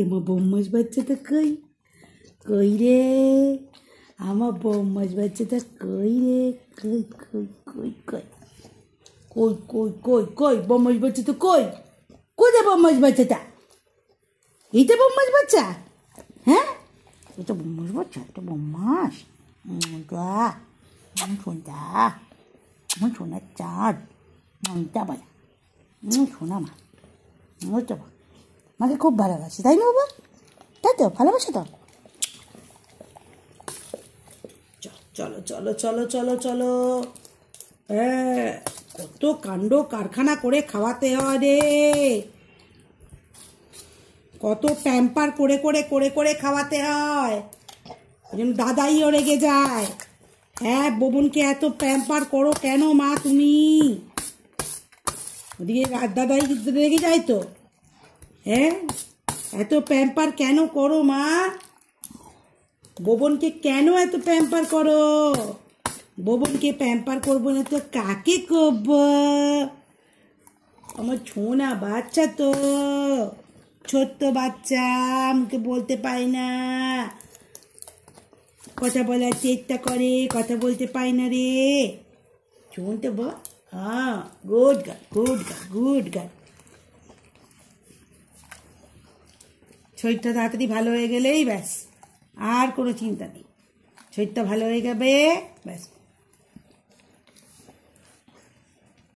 আমার বম্মাস বাচ্চাটা কই কই রে আমার বম্মাস বাচ্চাটা কই রে কই কই কই কই কই কই কই কই বম্মাস বাচ্চাটা কই কোথায় বম্মাস বাচ্চাটা এইটা বম্মাস বাচ্চা হ্যাঁ এটা বম্মাস বাচ্চা এটা বম্মাস শোনটা আমার সোনার চাঁদ মনটা বলা শোনা মা বুঝতে পার মাকে খুব ভালোবাসি তাই না বাবা তাই তো ভালোবাসে তো চলো চলো চলো চলো চলো হ্যাঁ কত কাণ্ড কারখানা করে খাওয়াতে হয় রে কত প্যাম্পার করে করে করে করে খাওয়াতে হয় দাদাইও রেগে যায় হ্যাঁ বোবনকে এত প্যাম্পার করো কেন মা তুমি ওদিকে দাদাই রেগে যায় তো হ্যাঁ এত প্যাম্পার কেন করো মা বোবনকে কেন এত প্যাম্পার করো বোবনকে প্যাম্পার করবো না তো কাকে করবো আমার ছোনা বাচ্চা তো ছোট্ট বাচ্চা আমাকে বলতে পারে না কথা বলার চেষ্টা করে কথা বলতে পারে না রে শুনতে বল হ্যাঁ good girl good girl good girl শরীরটা তাড়াতাড়ি ভালো হয়ে গেলেই ব্যাস আর কোনো চিন্তা নেই শরীরটা ভালো হয়ে যাবে ব্যাস